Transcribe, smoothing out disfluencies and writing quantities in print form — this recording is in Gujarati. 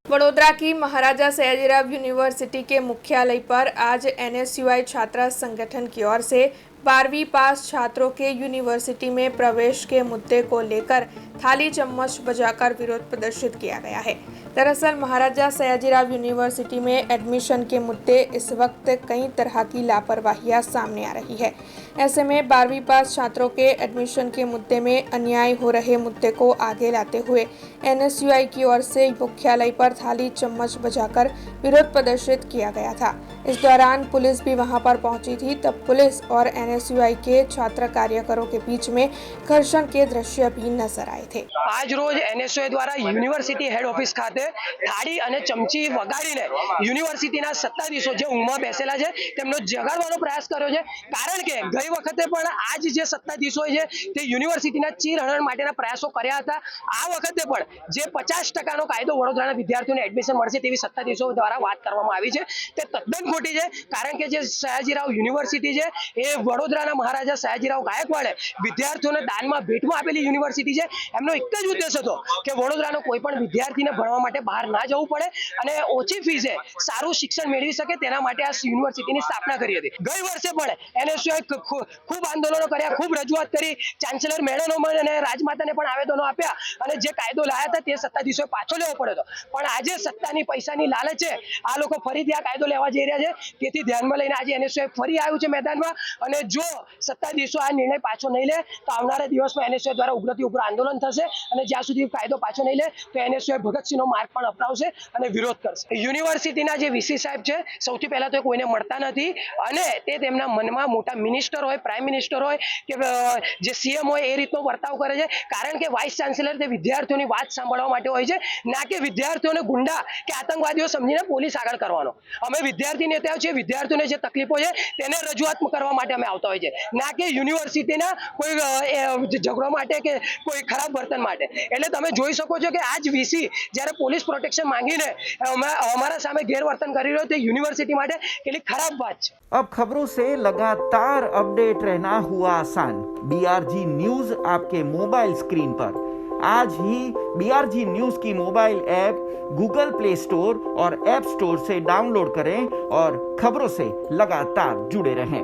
वडोदरा की महाराजा सयाजीराव यूनिवर्सिटी के मुख्यालय पर आज एनएसयूआई छात्र संगठन की ओर से 12वीं पास छात्रों के यूनिवर्सिटी में प्रवेश के मुद्दे को लेकर थाली चम्मच बजाकर विरोध प्रदर्शित किया गया है। दरअसल महाराजा सयाजीराव यूनिवर्सिटी में एडमिशन के मुद्दे इस वक्त कई तरह की लापरवाहियां सामने आ रही है। ऐसे में 12वीं पास छात्रों के एडमिशन के मुद्दे में अन्याय हो रहे मुद्दे को आगे लाते हुए एनएसयूआई की ओर से मुख्यालय पर थाली चम्मच बजाकर विरोध प्रदर्शित किया गया था। इस दौरान पुलिस भी वहां पर पहुंची थी। तब पुलिस और एनएसयूआई के छात्र कार्यकरों के बीच में घर्षण के दृश्य भी नजर आए थे। आज रोज एनएसयूआई द्वारा યુનિવર્સિટી હેડ ઓફિસ ખાતે થાળી અને ચમચી વગાડીને યુનિવર્સિટીના સત્તાધીશો જે ઊંઘમાં બેસેલા છે તેમનો જગાડવાનો પ્રયાસ કર્યો છે। કારણ કે ગઈ વખતે પણ આજ જે સત્તાધીશો છે તે યુનિવર્સિટીના ચીરહરણ માટેના પ્રયાસો કર્યા હતા। આ વખતે પણ જે 50% કાયદો વડોદરાના વિદ્યાર્થીઓને એડમિશન મળશે તેવી સત્તાધીશો દ્વારા વાત કરવામાં આવી છે તે તદ્દન ખોટી છે। કારણ કે જે સયાજીરાવ યુનિવર્સિટી છે એ વડોદરાના મહારાજા સયાજીરાવ ગાયકવાડે વિદ્યાર્થીઓને દાનમાં ભેટમાં આપેલી યુનિવર્સિટી છે। એમનો એક જ ઉદ્દેશ હતો કે વડોદરાનો કોઈ પણ વિદ્યાર્થીને ભણવા માટે બહાર ના જવું પડે અને ઓછી ફીસે સારું શિક્ષણ મેળવી શકે તેના માટે આ યુનિવર્સિટીની સ્થાપના કરી હતી। ગઈ વર્ષે પણ એનએસયુઆઈ ખૂબ આંદોલનો કર્યા, ખૂબ રજૂઆત કરી, ચાન્સેલર મેડમોને અને રાજમાતાને પણ આવેદનો આપ્યા અને જે કાયદો લાયા હતા તે સત્તાધીશોએ પાછો લેવો પડ્યો હતો। પણ આજે સત્તાની પૈસાની લાલચે આ લોકો ફરીથી આ કાયદો લેવા જઈ રહ્યા છે। તેથી ધ્યાનમાં લઈને આજે એનએસયુઆઈ ફરી આવ્યું છે मैदाનમાં અને જો સત્તાધીશો આ નિર્ણય પાછો નહીં લે તો આવનારા દિવસમાં એનએસયુઆઈ દ્વારા ઉગ્રથી ઉગ્ર આંદોलन થશે અને જ્યાં સુધી કાયદો પાછો નહીં લે તો એનએસયુઆઈ ભગતસિંહનો માર્ગ પણ અપનાવશે અને વિરોધ કરશે। યુનિવર્સિટીના જે વીસી સાહેબ છે સૌથી પહેલા તો કોઈને મળતા નથી અને તે તેમના મનમાં મોટા મિનિસ્ટર હોય, પ્રાઇમ મિનિસ્ટર હોય કે જે સીએમ હોય એ રીતનો વર્તાવ કરે છે। કારણ કે વાઇસ ચાન્સેલર તે વિદ્યાર્થીઓની વાત સાંભળવા માટે હોય છે, ના કે વિદ્યાર્થીઓને ગુંડા કે આતંકવાદીઓ સમજીને પોલીસ આગળ કરવાનો। અમે વિદ્યાર્થી નેતાઓ છીએ, વિદ્યાર્થીઓને જે તકલીફો છે તેને રજૂઆત કરવા માટે અમે આવતા હોય છે, ના કે યુનિવર્સિટીના કોઈ ઝઘડો માટે કે કોઈ ખરાબ વર્તન માટે। એટલે તમે જોઈ શકો છો કે આજ વીસી જ્યારે પોલીસ પ્રોટેક્શન માંગીને અમારા સામે ગેરવર્તન કરી રહ્યો તે યુનિવર્સિટી માટે કેટલી ખરાબ વાત છે। अब खबरों से लगातार अपडेट रहना हुआ आसान। बीआरजी न्यूज आपके मोबाइल स्क्रीन पर। आज ही बीआरजी न्यूज की mobile app Google play store और ऐप स्टोर से डाउनलोड करें और खबरों से लगातार जुड़े रहें।